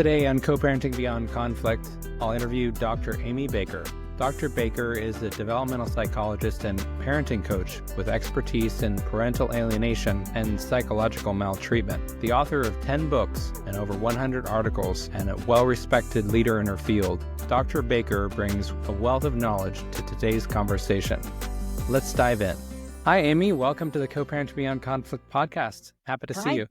Today on Coparenting Beyond Conflict, I'll interview Dr. Amy Baker. Dr. Baker is a developmental psychologist and parenting coach with expertise in parental alienation and psychological maltreatment. The author of 10 books and over 100 articles and a well-respected leader in her field, Dr. Baker brings a wealth of knowledge to today's conversation. Let's dive in. Hi, Amy. Welcome to the Coparenting Beyond Conflict podcast. Happy to see you.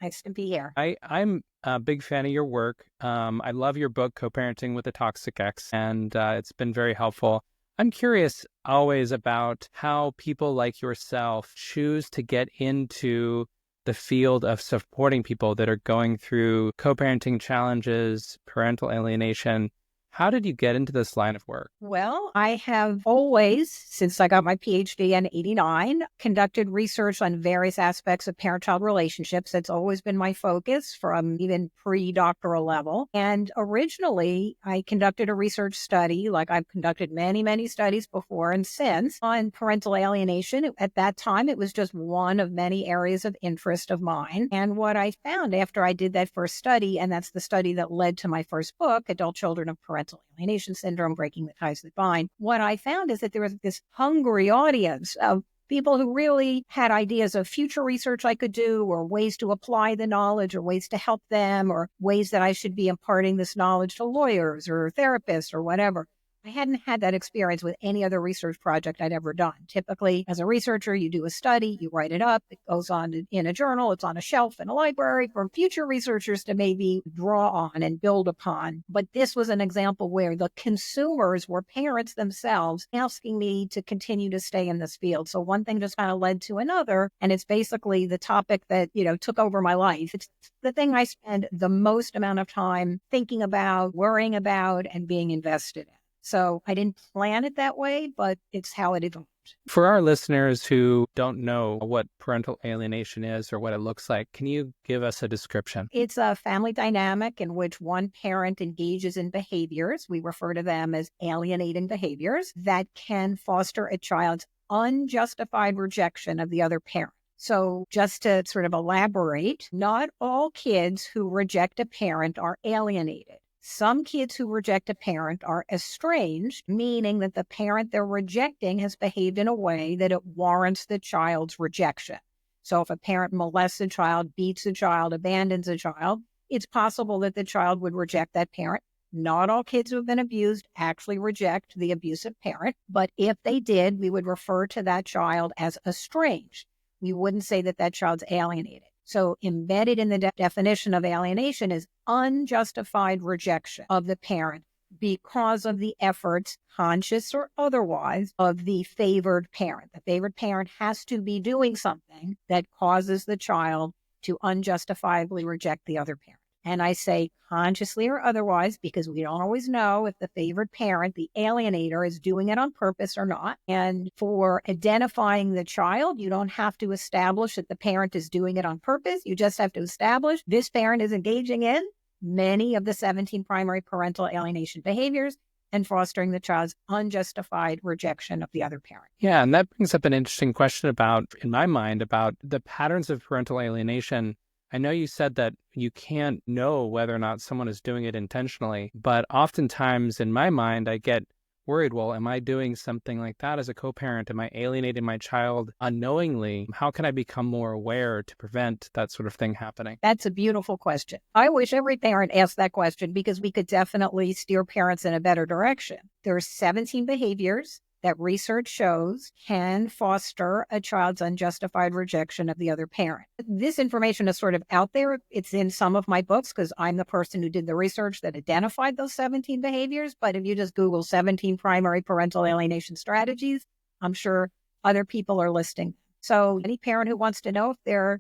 Nice to be here. I'm a big fan of your work. I love your book, Co-Parenting with a Toxic Ex, and it's been very helpful. I'm curious always about how people like yourself choose to get into the field of supporting people that are going through co-parenting challenges, parental alienation. How did you get into this line of work? Well, I have always, since I got my PhD in '89, conducted research on various aspects of parent-child relationships. That's always been my focus from even pre-doctoral level. And originally, I conducted a research study, like I've conducted many, many studies before and since, on parental alienation. At that time, it was just one of many areas of interest of mine. And what I found after I did that first study, and that's the study that led to my first book, Adult Children of Parental Alienation Syndrome, Breaking the Ties That Bind. What I found is that there was this hungry audience of people who really had ideas of future research I could do, or ways to apply the knowledge, or ways to help them, or ways that I should be imparting this knowledge to lawyers or therapists or whatever. I hadn't had that experience with any other research project I'd ever done. Typically, as a researcher, you do a study, you write it up, it goes on in a journal, it's on a shelf in a library for future researchers to maybe draw on and build upon. But this was an example where the consumers were parents themselves asking me to continue to stay in this field. So one thing just kind of led to another, and it's basically the topic that, took over my life. It's the thing I spend the most amount of time thinking about, worrying about, and being invested in. So I didn't plan it that way, but it's how it evolved. For our listeners who don't know what parental alienation is or what it looks like, can you give us a description? It's a family dynamic in which one parent engages in behaviors, we refer to them as alienating behaviors, that can foster a child's unjustified rejection of the other parent. So just to sort of elaborate, not all kids who reject a parent are alienated. Some kids who reject a parent are estranged, meaning that the parent they're rejecting has behaved in a way that it warrants the child's rejection. So if a parent molests a child, beats a child, abandons a child, it's possible that the child would reject that parent. Not all kids who have been abused actually reject the abusive parent, but if they did, we would refer to that child as estranged. We wouldn't say that that child's alienated. So embedded in the definition of alienation is unjustified rejection of the parent because of the efforts, conscious or otherwise, of the favored parent. The favored parent has to be doing something that causes the child to unjustifiably reject the other parent. And I say consciously or otherwise because we don't always know if the favored parent, the alienator, is doing it on purpose or not. And for identifying the child, you don't have to establish that the parent is doing it on purpose. You just have to establish this parent is engaging in many of the 17 primary parental alienation behaviors and fostering the child's unjustified rejection of the other parent. Yeah, and that brings up an interesting question in my mind, about the patterns of parental alienation. I know you said that you can't know whether or not someone is doing it intentionally, but oftentimes in my mind, I get worried, well, am I doing something like that as a co-parent? Am I alienating my child unknowingly? How can I become more aware to prevent that sort of thing happening? That's a beautiful question. I wish every parent asked that question because we could definitely steer parents in a better direction. There are 17 behaviors that research shows can foster a child's unjustified rejection of the other parent. This information is sort of out there. It's in some of my books because I'm the person who did the research that identified those 17 behaviors. But if you just Google 17 primary parental alienation strategies, I'm sure other people are listing. So any parent who wants to know if they're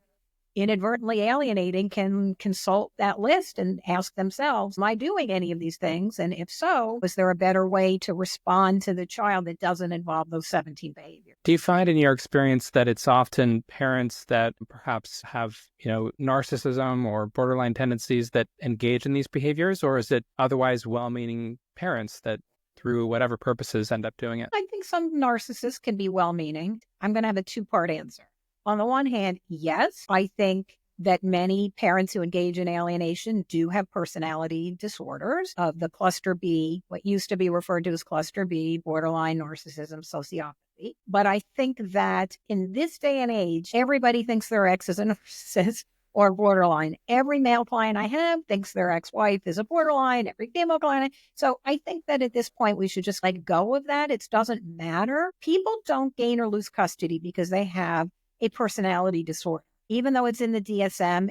inadvertently alienating can consult that list and ask themselves, am I doing any of these things? And if so, is there a better way to respond to the child that doesn't involve those 17 behaviors? Do you find in your experience that it's often parents that perhaps have, narcissism or borderline tendencies that engage in these behaviors, or is it otherwise well-meaning parents that through whatever purposes end up doing it? I think some narcissists can be well-meaning. I'm going to have a two-part answer. On the one hand, yes, I think that many parents who engage in alienation do have personality disorders of the cluster B, what used to be referred to as cluster B, borderline narcissism, sociopathy. But I think that in this day and age, everybody thinks their ex is a narcissist or borderline. Every male client I have thinks their ex-wife is a borderline, every female client. So I think that at this point, we should just let go of that. It doesn't matter. People don't gain or lose custody because they have a personality disorder. Even though it's in the DSM,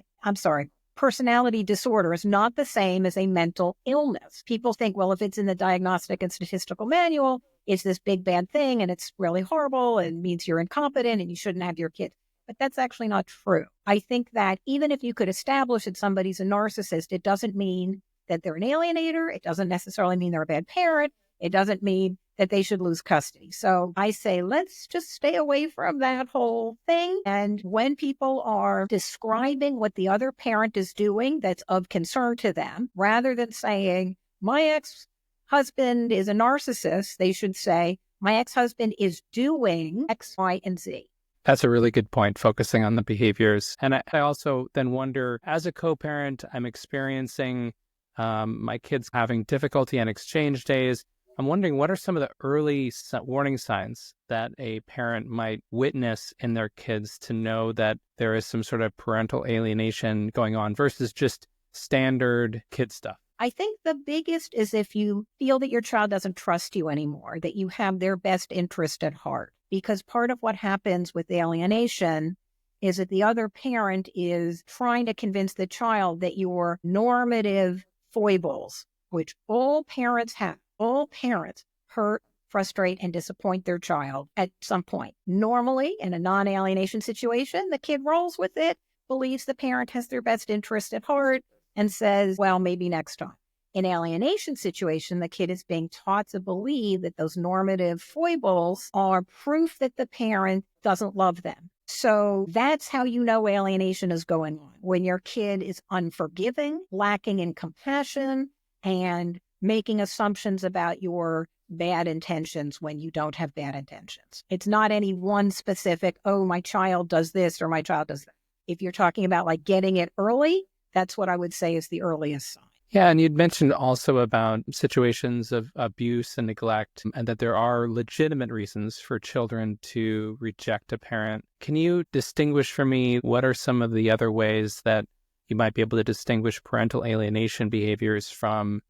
personality disorder is not the same as a mental illness. People think, well, if it's in the Diagnostic and Statistical Manual, it's this big bad thing and it's really horrible and means you're incompetent and you shouldn't have your kid. But that's actually not true. I think that even if you could establish that somebody's a narcissist, it doesn't mean that they're an alienator. It doesn't necessarily mean they're a bad parent. It doesn't mean that they should lose custody. So I say, let's just stay away from that whole thing. And when people are describing what the other parent is doing that's of concern to them, rather than saying, my ex-husband is a narcissist, they should say, my ex-husband is doing X, Y, and Z. That's a really good point, focusing on the behaviors. And I also then wonder, as a co-parent, I'm experiencing my kids having difficulty on exchange days. I'm wondering, what are some of the early warning signs that a parent might witness in their kids to know that there is some sort of parental alienation going on versus just standard kid stuff? I think the biggest is if you feel that your child doesn't trust you anymore, that you have their best interest at heart. Because part of what happens with alienation is that the other parent is trying to convince the child that your normative foibles, which all parents have, all parents hurt, frustrate, and disappoint their child at some point. Normally, in a non-alienation situation, the kid rolls with it, believes the parent has their best interest at heart, and says, well, maybe next time. In alienation situation, the kid is being taught to believe that those normative foibles are proof that the parent doesn't love them. So that's how you know alienation is going on. When your kid is unforgiving, lacking in compassion, and making assumptions about your bad intentions when you don't have bad intentions. It's not any one specific, oh, my child does this or my child does that. If you're talking about like getting it early, that's what I would say is the earliest sign. Yeah, and you'd mentioned also about situations of abuse and neglect, and that there are legitimate reasons for children to reject a parent. Can you distinguish for me what are some of the other ways that you might be able to distinguish parental alienation behaviors from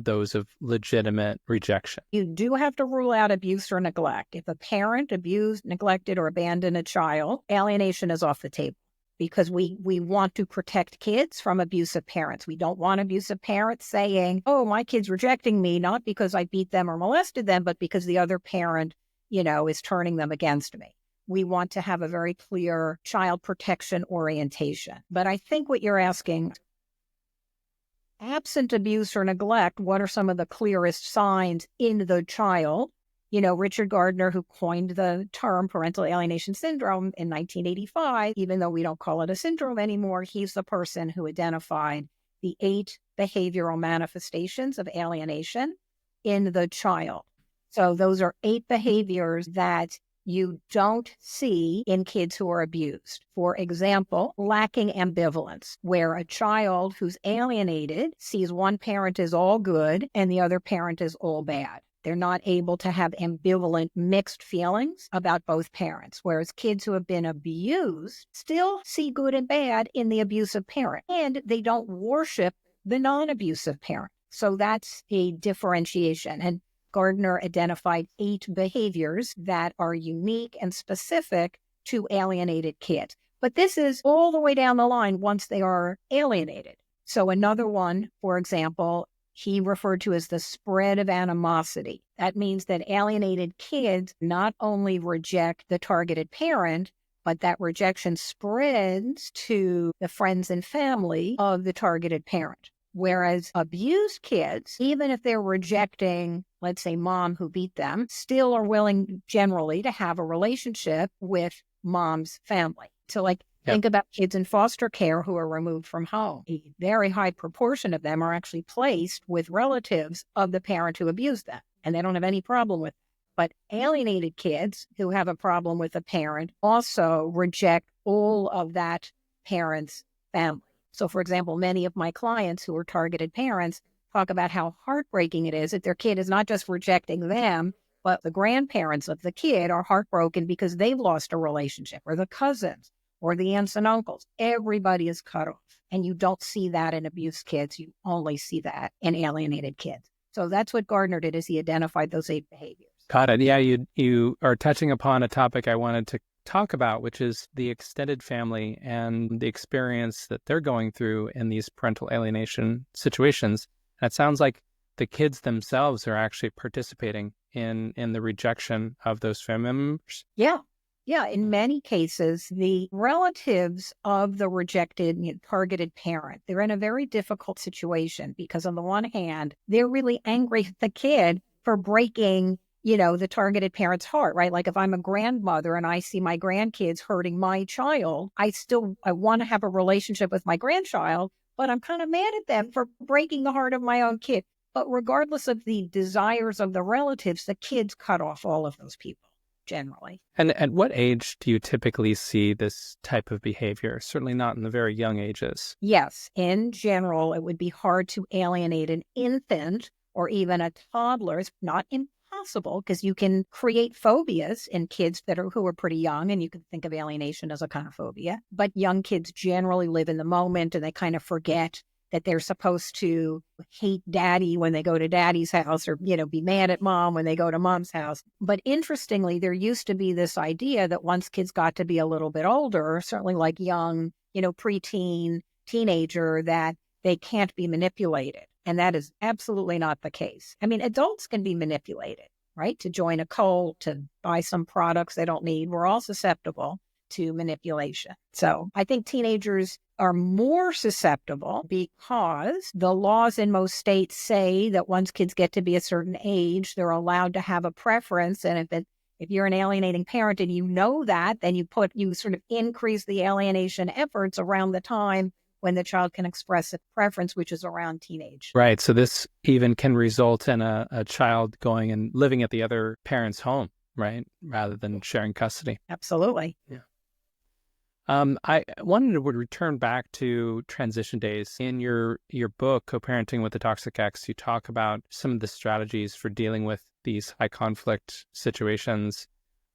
those of legitimate rejection? You do have to rule out abuse or neglect. If a parent abused, neglected, or abandoned a child, alienation is off the table. Because we want to protect kids from abusive parents. We don't want abusive parents saying, oh, my kid's rejecting me, not because I beat them or molested them, but because the other parent, is turning them against me. We want to have a very clear child protection orientation. But I think what you're asking, absent abuse or neglect, what are some of the clearest signs in the child? Richard Gardner, who coined the term parental alienation syndrome in 1985, even though we don't call it a syndrome anymore, he's the person who identified the 8 behavioral manifestations of alienation in the child. So those are 8 behaviors that you don't see in kids who are abused. For example, lacking ambivalence, where a child who's alienated sees one parent as all good and the other parent is all bad. They're not able to have ambivalent, mixed feelings about both parents, whereas kids who have been abused still see good and bad in the abusive parent, and they don't worship the non-abusive parent. So that's a differentiation. And Gardner identified 8 behaviors that are unique and specific to alienated kids. But this is all the way down the line once they are alienated. So another one, for example, he referred to as the spread of animosity. That means that alienated kids not only reject the targeted parent, but that rejection spreads to the friends and family of the targeted parent. Whereas abused kids, even if they're rejecting, let's say, mom who beat them, still are willing generally to have a relationship with mom's family. So think about kids in foster care who are removed from home. A very high proportion of them are actually placed with relatives of the parent who abused them, and they don't have any problem with it. But alienated kids who have a problem with a parent also reject all of that parent's family. So, for example, many of my clients who are targeted parents talk about how heartbreaking it is that their kid is not just rejecting them, but the grandparents of the kid are heartbroken because they've lost a relationship, or the cousins, or the aunts and uncles. Everybody is cut off. And you don't see that in abused kids. You only see that in alienated kids. So that's what Gardner did, is he identified those 8 behaviors. Got it. Yeah, you are touching upon a topic I wanted to talk about, which is the extended family and the experience that they're going through in these parental alienation situations. And it sounds like the kids themselves are actually participating in the rejection of those family members. Yeah. Yeah. In many cases, the relatives of the rejected, targeted parent, they're in a very difficult situation because on the one hand, they're really angry at the kid for breaking the targeted parent's heart, right? Like if I'm a grandmother and I see my grandkids hurting my child, I want to have a relationship with my grandchild, but I'm kind of mad at them for breaking the heart of my own kid. But regardless of the desires of the relatives, the kids cut off all of those people generally. And at what age do you typically see this type of behavior? Certainly not in the very young ages. Yes. In general, it would be hard to alienate an infant or even a toddler. It's not impossible because you can create phobias in kids who are pretty young, and you can think of alienation as a kind of phobia. But young kids generally live in the moment and they kind of forget that they're supposed to hate daddy when they go to daddy's house, or, be mad at mom when they go to mom's house. But interestingly, there used to be this idea that once kids got to be a little bit older, certainly like young, preteen, teenager, that they can't be manipulated. And that is absolutely not the case. I mean, adults can be manipulated, right? To join a cult, to buy some products they don't need. We're all susceptible to manipulation. So I think teenagers are more susceptible because the laws in most states say that once kids get to be a certain age, they're allowed to have a preference. And if you're an alienating parent and you know that, then you sort of increase the alienation efforts around the time when the child can express a preference, which is around teenage. Right. So this even can result in a child going and living at the other parent's home, right? Rather than sharing custody. Absolutely. Yeah. I wanted to return back to transition days. In your book, Co-Parenting with the Toxic Ex, you talk about some of the strategies for dealing with these high conflict situations.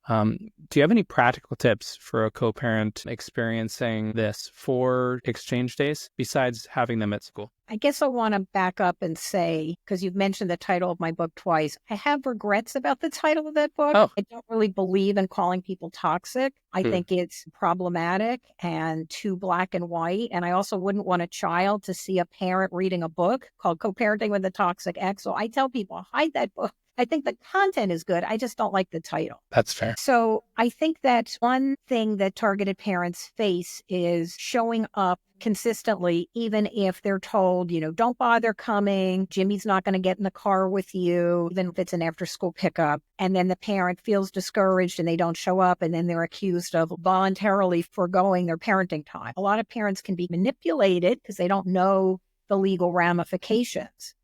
Do you have any practical tips for a co-parent experiencing this for exchange days besides having them at school? I guess I want to back up and say, because you've mentioned the title of my book twice, I have regrets about the title of that book. Oh. I don't really believe in calling people toxic. I think it's problematic and too black and white. And I also wouldn't want a child to see a parent reading a book called Co-Parenting with the Toxic Ex. So I tell people, hide that book. I think the content is good. I just don't like the title. That's fair. So I think that one thing that targeted parents face is showing up consistently, even if they're told, don't bother coming. Jimmy's not going to get in the car with you, even if it's an after school pickup. And then the parent feels discouraged and they don't show up. And then they're accused of voluntarily foregoing their parenting time. A lot of parents can be manipulated because they don't know the legal ramifications.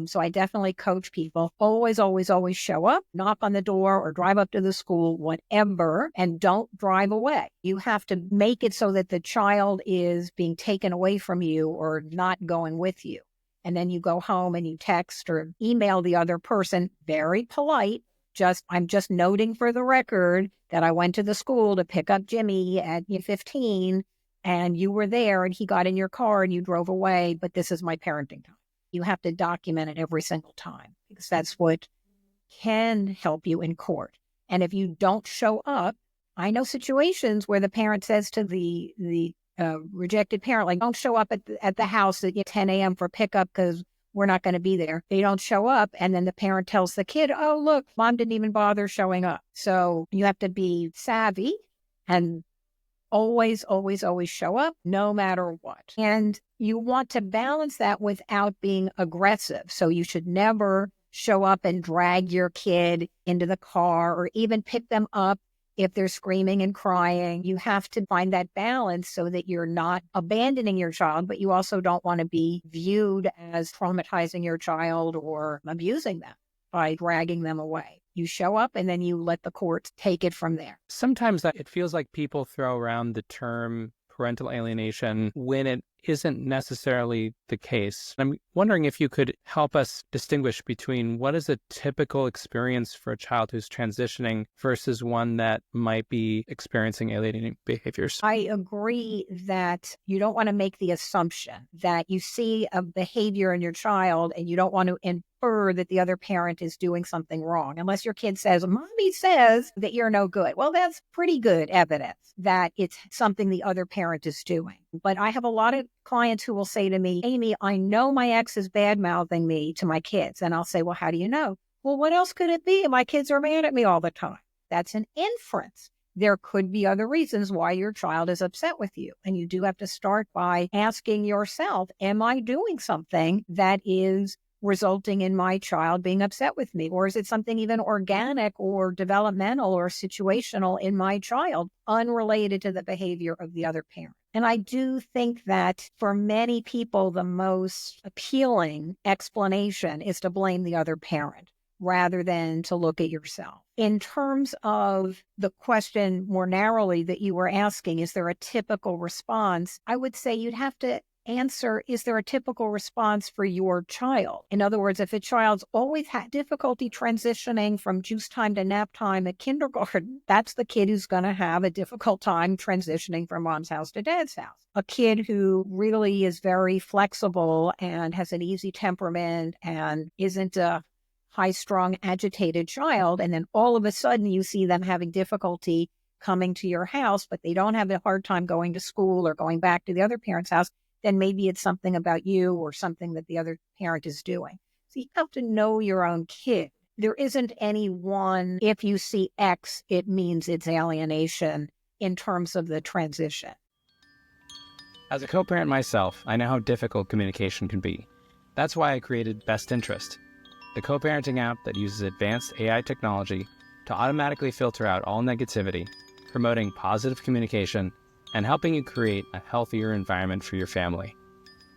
So I definitely coach people, always, always, always show up, knock on the door or drive up to the school, whatever, and don't drive away. You have to make it so that the child is being taken away from you or not going with you. And then you go home and you text or email the other person, very polite. I'm just noting for the record that I went to the school to pick up Jimmy at 15 and you were there and he got in your car and you drove away, but this is my parenting time. You have to document it every single time because that's what can help you in court. And if you don't show up, I know situations where the parent says to the rejected parent, like, don't show up at the house at 10 a.m. for pickup because we're not going to be there. They don't show up. And then the parent tells the kid, oh, look, mom didn't even bother showing up. So you have to be savvy and always, always, always show up no matter what. And you want to balance that without being aggressive. So you should never show up and drag your kid into the car or even pick them up if they're screaming and crying. You have to find that balance so that you're not abandoning your child, but you also don't want to be viewed as traumatizing your child or abusing them by dragging them away. You show up and then you let the courts take it from there. Sometimes it feels like people throw around the term parental alienation when it isn't necessarily the case. I'm wondering if you could help us distinguish between what is a typical experience for a child who's transitioning versus one that might be experiencing alienating behaviors. I agree that you don't want to make the assumption that you see a behavior in your child and you don't want to infer that the other parent is doing something wrong. Unless your kid says, Mommy says that you're no good. Well, that's pretty good evidence that it's something the other parent is doing. But I have a lot of clients who will say to me, Amy, I know my ex is bad-mouthing me to my kids. And I'll say, well, how do you know? Well, what else could it be? My kids are mad at me all the time. That's an inference. There could be other reasons why your child is upset with you. And you do have to start by asking yourself, am I doing something that is resulting in my child being upset with me? Or is it something even organic or developmental or situational in my child, unrelated to the behavior of the other parent? And I do think that for many people, the most appealing explanation is to blame the other parent rather than to look at yourself. In terms of the question more narrowly that you were asking, is there a typical response? I would say you'd have to answer, is there a typical response for your child? In other words, if a child's always had difficulty transitioning from juice time to nap time at kindergarten, that's the kid who's going to have a difficult time transitioning from mom's house to dad's house. A kid who really is very flexible and has an easy temperament and isn't a high-strung, agitated child, and then all of a sudden you see them having difficulty coming to your house, but they don't have a hard time going to school or going back to the other parent's house, then maybe it's something about you or something that the other parent is doing. So you have to know your own kid. There isn't any one, if you see X, it means it's alienation in terms of the transition. As a co-parent myself, I know how difficult communication can be. That's why I created BestInterest, the co-parenting app that uses advanced AI technology to automatically filter out all negativity, promoting positive communication, and helping you create a healthier environment for your family.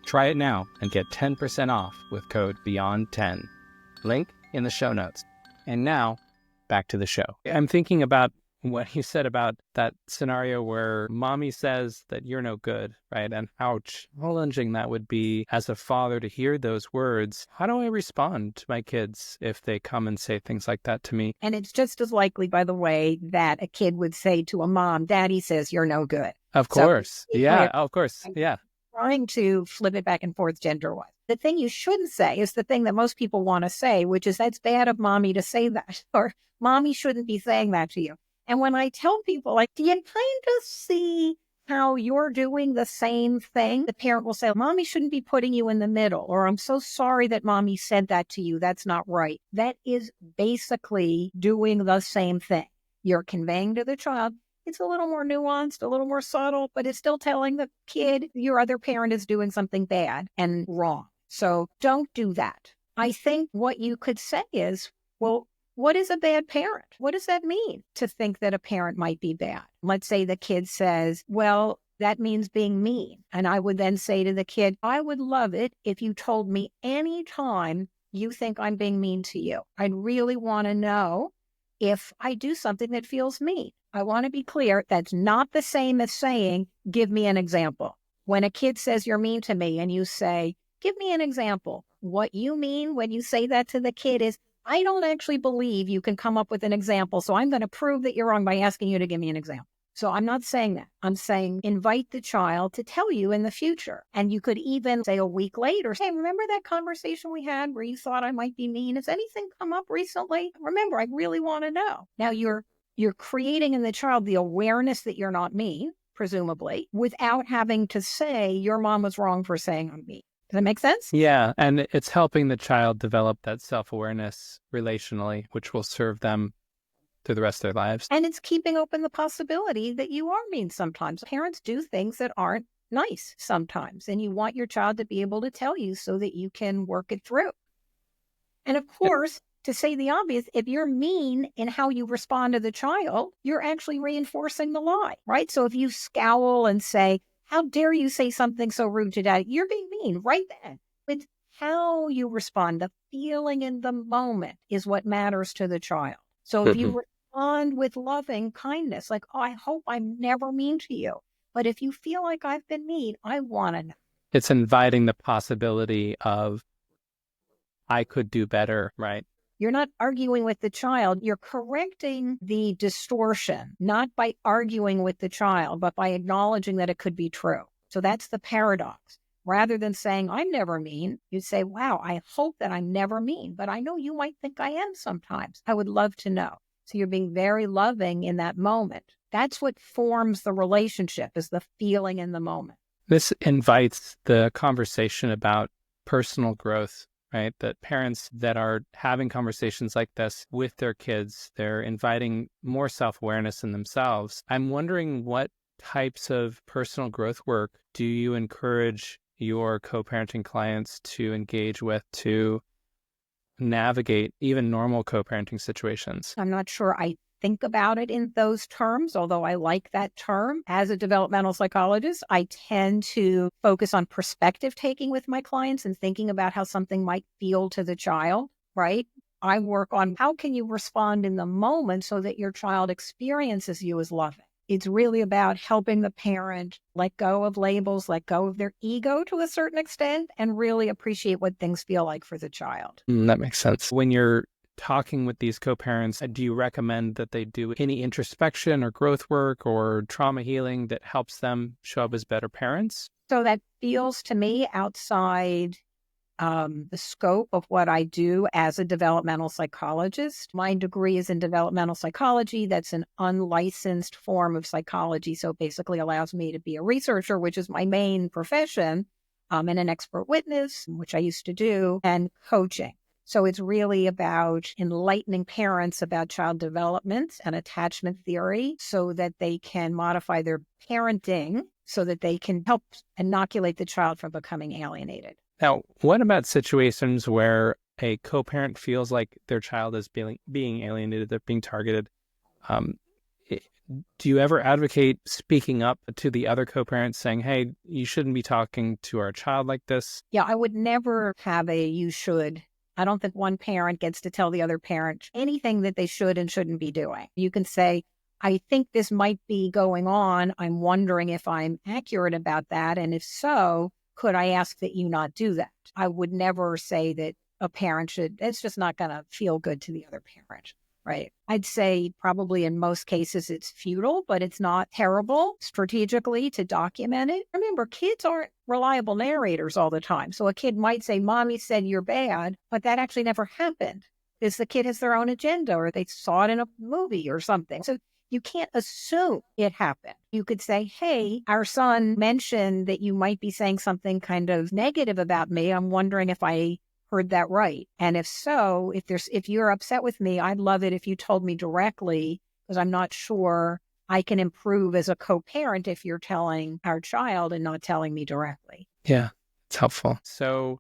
Try it now and get 10% off with code BEYOND10. Link in the show notes. And now, back to the show. I'm thinking about what you said about that scenario where mommy says that you're no good, right? And how challenging that would be as a father to hear those words. How do I respond to my kids if they come and say things like that to me? And it's just as likely, by the way, that a kid would say to a mom, Daddy says you're no good. Of course. Of course. Yeah. Trying to flip it back and forth gender-wise. The thing you shouldn't say is the thing that most people want to say, which is that's bad of mommy to say that, or mommy shouldn't be saying that to you. And when I tell people, like, do you kind of see how you're doing the same thing? The parent will say, Mommy shouldn't be putting you in the middle, or I'm so sorry that mommy said that to you. That's not right. That is basically doing the same thing. You're conveying to the child. It's a little more nuanced, a little more subtle, but it's still telling the kid your other parent is doing something bad and wrong. So don't do that. I think what you could say is, well, what is a bad parent? What does that mean to think that a parent might be bad? Let's say the kid says, well, that means being mean. And I would then say to the kid, I would love it if you told me any time you think I'm being mean to you. I'd really want to know if I do something that feels mean. I want to be clear, that's not the same as saying, give me an example. When a kid says you're mean to me and you say, give me an example, what you mean when you say that to the kid is, I don't actually believe you can come up with an example, so I'm going to prove that you're wrong by asking you to give me an example. So I'm not saying that. I'm saying invite the child to tell you in the future. And you could even say a week later, hey, remember that conversation we had where you thought I might be mean? Has anything come up recently? Remember, I really want to know. Now you're creating in the child the awareness that you're not mean, presumably, without having to say your mom was wrong for saying I'm mean. Does that make sense? Yeah, and it's helping the child develop that self-awareness relationally, which will serve them through the rest of their lives. And it's keeping open the possibility that you are mean sometimes. Parents do things that aren't nice sometimes, and you want your child to be able to tell you so that you can work it through. And of course, to say the obvious, if you're mean in how you respond to the child, you're actually reinforcing the lie, right? So if you scowl and say, how dare you say something so rude to dad? You're being mean right then. It's how you respond. The feeling in the moment is what matters to the child. So if you respond with loving kindness, like, oh, I hope I'm never mean to you. But if you feel like I've been mean, I want to know. It's inviting the possibility of, I could do better, right? You're not arguing with the child. You're correcting the distortion, not by arguing with the child, but by acknowledging that it could be true. So that's the paradox. Rather than saying, I'm never mean, you say, wow, I hope that I'm never mean, but I know you might think I am sometimes. I would love to know. So you're being very loving in that moment. That's what forms the relationship, is the feeling in the moment. This invites the conversation about personal growth, right? That parents that are having conversations like this with their kids, they're inviting more self-awareness in themselves. I'm wondering, what types of personal growth work do you encourage your co-parenting clients to engage with to navigate even normal co-parenting situations? I'm not sure I think about it in those terms, although I like that term. As a developmental psychologist, I tend to focus on perspective taking with my clients and thinking about how something might feel to the child, right? I work on how can you respond in the moment so that your child experiences you as loving. It's really about helping the parent let go of labels, let go of their ego to a certain extent, and really appreciate what things feel like for the child. That makes sense. When you're talking with these co-parents, do you recommend that they do any introspection or growth work or trauma healing that helps them show up as better parents? So that feels to me outside the scope of what I do as a developmental psychologist. My degree is in developmental psychology. That's an unlicensed form of psychology. So it basically allows me to be a researcher, which is my main profession, and an expert witness, which I used to do, and coaching. So it's really about enlightening parents about child development and attachment theory so that they can modify their parenting so that they can help inoculate the child from becoming alienated. Now, what about situations where a co-parent feels like their child is being alienated, they're being targeted? Do you ever advocate speaking up to the other co-parents saying, hey, you shouldn't be talking to our child like this? Yeah, I would never have a you should. I don't think one parent gets to tell the other parent anything that they should and shouldn't be doing. You can say, I think this might be going on. I'm wondering if I'm accurate about that. And if so, could I ask that you not do that? I would never say that a parent should. It's just not going to feel good to the other parent, right? I'd say probably in most cases it's futile, but it's not terrible strategically to document it. Remember, kids aren't reliable narrators all the time. So a kid might say, Mommy said you're bad, but that actually never happened because the kid has their own agenda or they saw it in a movie or something. So you can't assume it happened. You could say, hey, our son mentioned that you might be saying something kind of negative about me. I'm wondering if I heard that right. And if so, if you're upset with me, I'd love it if you told me directly, because I'm not sure I can improve as a co-parent if you're telling our child and not telling me directly. Yeah, it's helpful. So,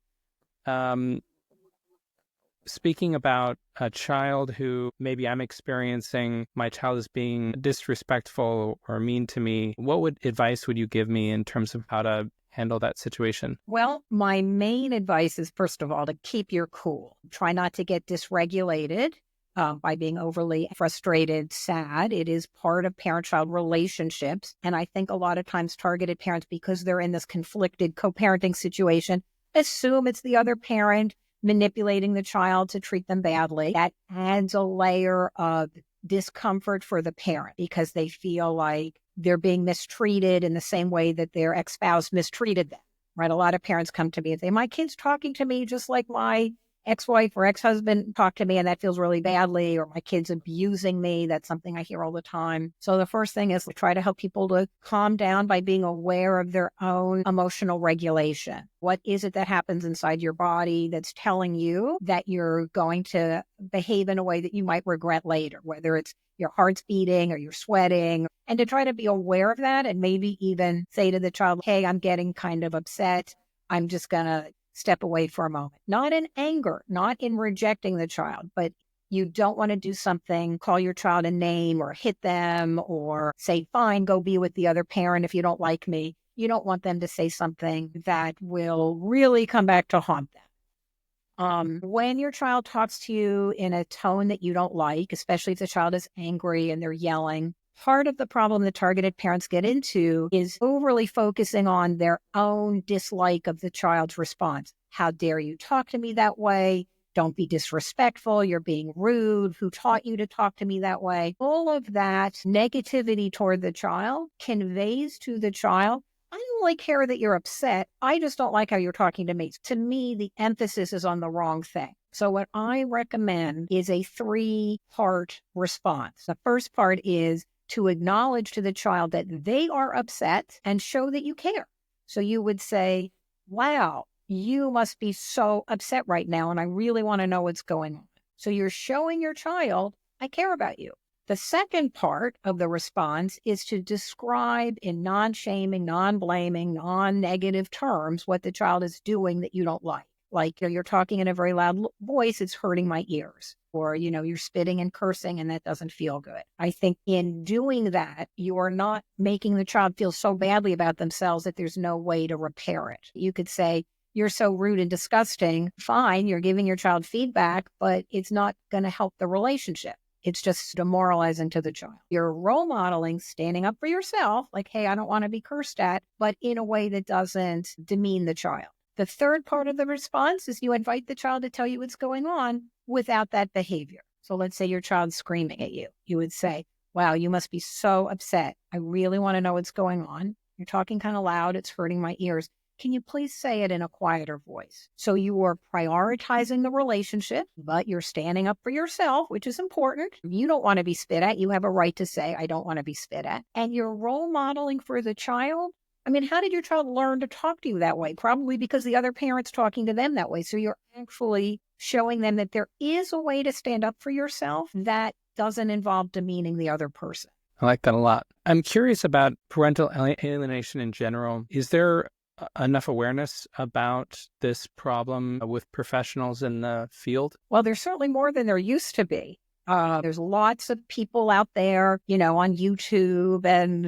speaking about a child who maybe I'm experiencing, my child is being disrespectful or mean to me, what advice would you give me in terms of how to handle that situation? Well, my main advice is, first of all, to keep your cool. Try not to get dysregulated by being overly frustrated, sad. It is part of parent-child relationships. And I think a lot of times targeted parents, because they're in this conflicted co-parenting situation, assume it's the other parent manipulating the child to treat them badly. That adds a layer of discomfort for the parent because they feel like they're being mistreated in the same way that their ex-spouse mistreated them, right? A lot of parents come to me and say, my kid's talking to me just like my ex-wife or ex-husband talked to me, and that feels really badly, or my kid's abusing me. That's something I hear all the time. So the first thing is to try to help people to calm down by being aware of their own emotional regulation. What is it that happens inside your body that's telling you that you're going to behave in a way that you might regret later, whether it's your heart's beating or you're sweating, and to try to be aware of that and maybe even say to the child, hey, I'm getting kind of upset. I'm just going to step away for a moment, not in anger, not in rejecting the child, but you don't want to do something, call your child a name or hit them or say, fine, go be with the other parent if you don't like me. You don't want them to say something that will really come back to haunt them. When your child talks to you in a tone that you don't like, especially if the child is angry and they're yelling, Part of the problem that targeted parents get into is overly focusing on their own dislike of the child's response. How dare you talk to me that way? Don't be disrespectful. You're being rude. Who taught you to talk to me that way? All of that negativity toward the child conveys to the child, I don't really care that you're upset. I just don't like how you're talking to me. To me, the emphasis is on the wrong thing. So what I recommend is a 3-part response. The first part is to acknowledge to the child that they are upset and show that you care. So you would say, wow, you must be so upset right now, and I really want to know what's going on. So you're showing your child, I care about you. The second part of the response is to describe in non-shaming, non-blaming, non-negative terms what the child is doing that you don't like. Like, you're talking in a very loud voice, it's hurting my ears. Or, you're spitting and cursing and that doesn't feel good. I think in doing that, you are not making the child feel so badly about themselves that there's no way to repair it. You could say, you're so rude and disgusting. Fine, you're giving your child feedback, but it's not going to help the relationship. It's just demoralizing to the child. You're role modeling, standing up for yourself, like, hey, I don't want to be cursed at, but in a way that doesn't demean the child. The third part of the response is you invite the child to tell you what's going on without that behavior. So let's say your child's screaming at you. You would say, wow, you must be so upset. I really want to know what's going on. You're talking kind of loud. It's hurting my ears. Can you please say it in a quieter voice? So you are prioritizing the relationship, but you're standing up for yourself, which is important. You don't want to be spit at. You have a right to say, I don't want to be spit at. And you're role modeling for the child. I mean, how did your child learn to talk to you that way? Probably because the other parent's talking to them that way. So you're actually showing them that there is a way to stand up for yourself that doesn't involve demeaning the other person. I like that a lot. I'm curious about parental alienation in general. Is there enough awareness about this problem with professionals in the field? Well, there's certainly more than there used to be. There's lots of people out there, on YouTube and,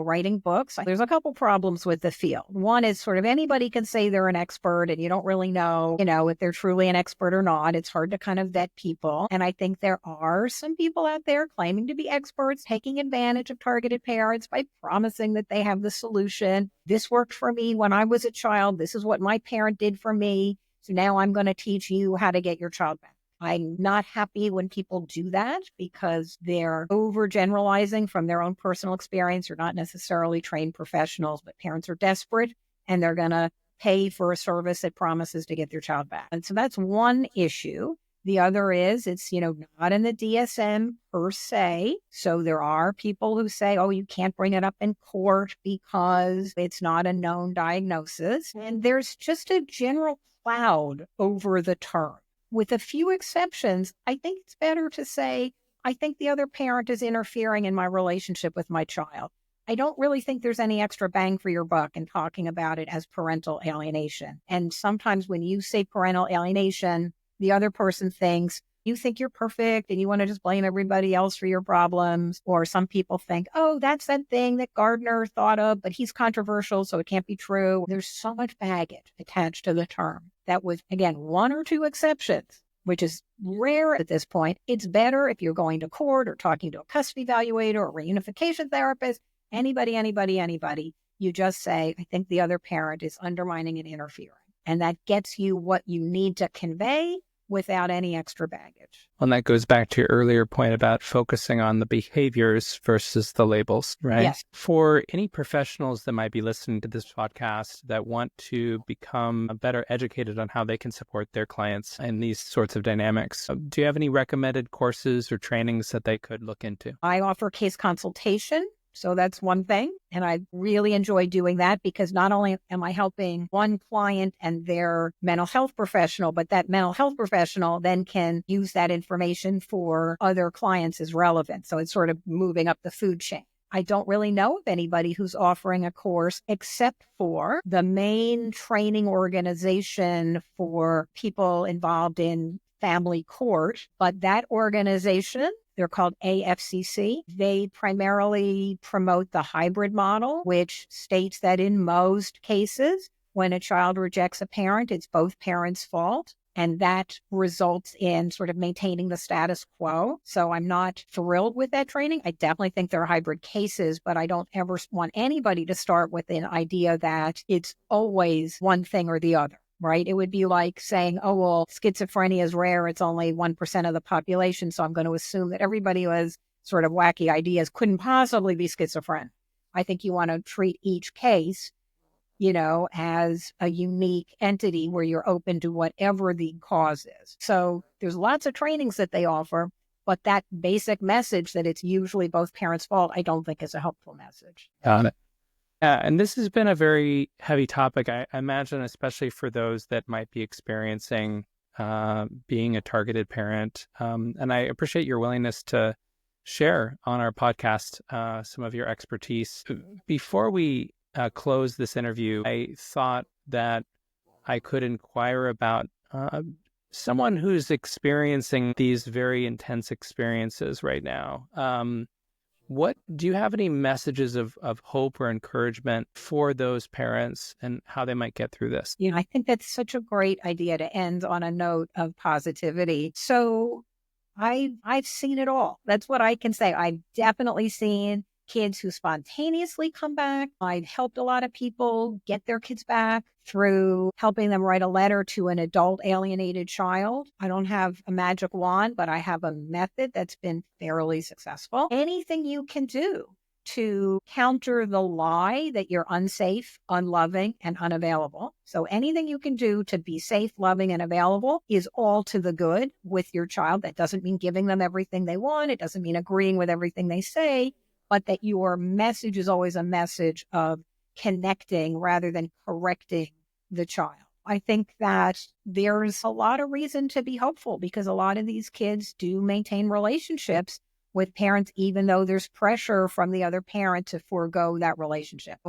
writing books. There's a couple problems with the field. One is sort of anybody can say they're an expert and you don't really know, if they're truly an expert or not. It's hard to kind of vet people. And I think there are some people out there claiming to be experts, taking advantage of targeted parents by promising that they have the solution. This worked for me when I was a child. This is what my parent did for me. So now I'm going to teach you how to get your child back. I'm not happy when people do that because they're overgeneralizing from their own personal experience. They're not necessarily trained professionals, but parents are desperate and they're going to pay for a service that promises to get their child back. And so that's one issue. The other is it's, not in the DSM per se. So there are people who say, oh, you can't bring it up in court because it's not a known diagnosis. And there's just a general cloud over the term. With a few exceptions, I think it's better to say, I think the other parent is interfering in my relationship with my child. I don't really think there's any extra bang for your buck in talking about it as parental alienation. And sometimes when you say parental alienation, the other person thinks you think you're perfect and you want to just blame everybody else for your problems. Or some people think, oh, that's that thing that Gardner thought of, but he's controversial, so it can't be true. There's so much baggage attached to the term. That with, again, 1 or 2 exceptions, which is rare at this point. It's better if you're going to court or talking to a custody evaluator or reunification therapist, anybody, you just say, I think the other parent is undermining and interfering. And that gets you what you need to convey without any extra baggage. And that goes back to your earlier point about focusing on the behaviors versus the labels, right? Yes. For any professionals that might be listening to this podcast that want to become better educated on how they can support their clients in these sorts of dynamics, do you have any recommended courses or trainings that they could look into? I offer case consultation. So that's one thing. And I really enjoy doing that because not only am I helping one client and their mental health professional, but that mental health professional then can use that information for other clients as relevant. So it's sort of moving up the food chain. I don't really know of anybody who's offering a course except for the main training organization for people involved in family court. But that organization, they're called AFCC. They primarily promote the hybrid model, which states that in most cases, when a child rejects a parent, it's both parents' fault. And that results in sort of maintaining the status quo. So I'm not thrilled with that training. I definitely think there are hybrid cases, but I don't ever want anybody to start with an idea that it's always one thing or the other, right? It would be like saying, oh, well, schizophrenia is rare. It's only 1% of the population. So I'm going to assume that everybody who has sort of wacky ideas couldn't possibly be schizophrenic. I think you want to treat each case, as a unique entity where you're open to whatever the cause is. So there's lots of trainings that they offer, but that basic message that it's usually both parents' fault, I don't think is a helpful message. Got it. Yeah, and this has been a very heavy topic, I imagine, especially for those that might be experiencing being a targeted parent. And I appreciate your willingness to share on our podcast some of your expertise. Before we close this interview, I thought that I could inquire about someone who's experiencing these very intense experiences right now. What do you have any messages of hope or encouragement for those parents and how they might get through this? I think that's such a great idea to end on a note of positivity. So I've seen it all. That's what I can say. I've definitely seen kids who spontaneously come back. I've helped a lot of people get their kids back through helping them write a letter to an adult alienated child. I don't have a magic wand, but I have a method that's been fairly successful. Anything you can do to counter the lie that you're unsafe, unloving, and unavailable. So anything you can do to be safe, loving, and available is all to the good with your child. That doesn't mean giving them everything they want. It doesn't mean agreeing with everything they say, but that your message is always a message of connecting rather than correcting the child. I think that there's a lot of reason to be hopeful because a lot of these kids do maintain relationships with parents, even though there's pressure from the other parent to forego that relationship.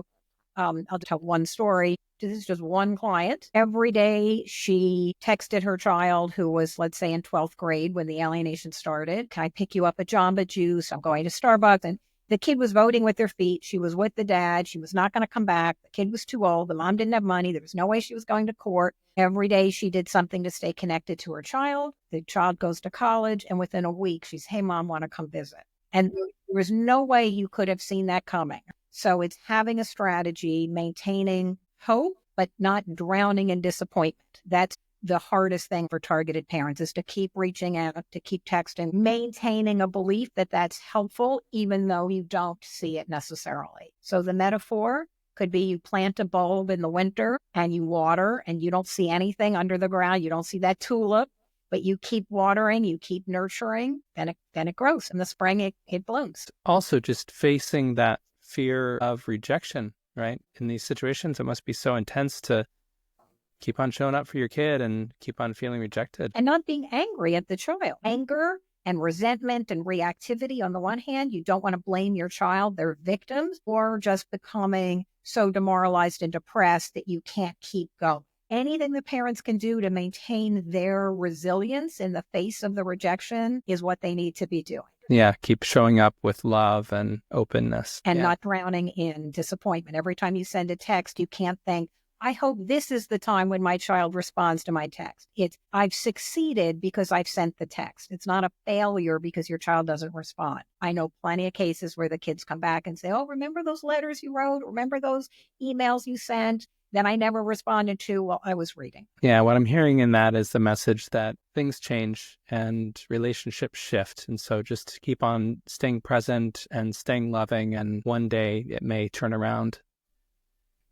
I'll tell one story. This is just one client. Every day she texted her child who was, let's say, in 12th grade when the alienation started. Can I pick you up a Jamba Juice? I'm going to Starbucks. And the kid was voting with their feet. She was with the dad. She was not going to come back. The kid was too old. The mom didn't have money. There was no way she was going to court. Every day she did something to stay connected to her child. The child goes to college. And within a week, she's, hey, mom, want to come visit? And there was no way you could have seen that coming. So it's having a strategy, maintaining hope, but not drowning in disappointment. That's the hardest thing for targeted parents is to keep reaching out, to keep texting, maintaining a belief that that's helpful, even though you don't see it necessarily. So the metaphor could be you plant a bulb in the winter and you water and you don't see anything under the ground. You don't see that tulip, but you keep watering, you keep nurturing, then it grows. In the spring, it blooms. Also, just facing that fear of rejection, right? In these situations, it must be so intense to keep on showing up for your kid and keep on feeling rejected. And not being angry at the child. Anger and resentment and reactivity on the one hand, you don't want to blame your child, they're victims, or just becoming so demoralized and depressed that you can't keep going. Anything the parents can do to maintain their resilience in the face of the rejection is what they need to be doing. Yeah, keep showing up with love and openness. And not drowning in disappointment. Every time you send a text, you can't think, I hope this is the time when my child responds to my text. It's, I've succeeded because I've sent the text. It's not a failure because your child doesn't respond. I know plenty of cases where the kids come back and say, oh, remember those letters you wrote? Remember those emails you sent? Then I never responded to, well, I was reading. Yeah, what I'm hearing in that is the message that things change and relationships shift. And so just keep on staying present and staying loving. And one day it may turn around.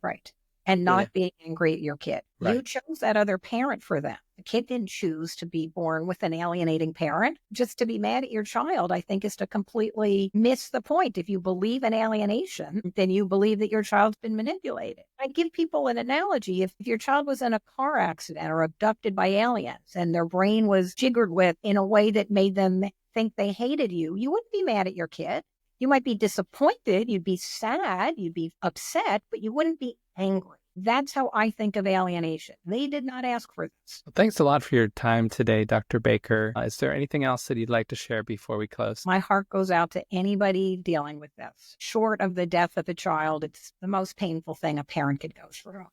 Right. And not being angry at your kid. Right. You chose that other parent for them. The kid didn't choose to be born with an alienating parent. Just to be mad at your child, I think, is to completely miss the point. If you believe in alienation, then you believe that your child's been manipulated. I give people an analogy. If your child was in a car accident or abducted by aliens and their brain was jiggered with in a way that made them think they hated you, you wouldn't be mad at your kid. You might be disappointed, you'd be sad, you'd be upset, but you wouldn't be angry. That's how I think of alienation. They did not ask for this. Well, thanks a lot for your time today, Dr. Baker. Is there anything else that you'd like to share before we close? My heart goes out to anybody dealing with this. Short of the death of a child, it's the most painful thing a parent could go through.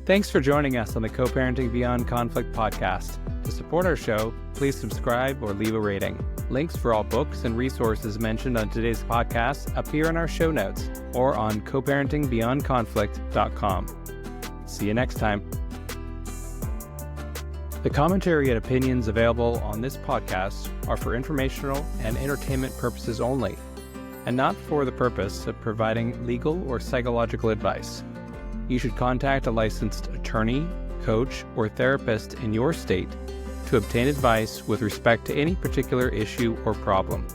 Thanks for joining us on the Coparenting Beyond Conflict podcast. To support our show, please subscribe or leave a rating. Links for all books and resources mentioned on today's podcast appear in our show notes or on coparentingbeyondconflict.com. See you next time. The commentary and opinions available on this podcast are for informational and entertainment purposes only, and not for the purpose of providing legal or psychological advice. You should contact a licensed attorney, coach, or therapist in your state to obtain advice with respect to any particular issue or problem.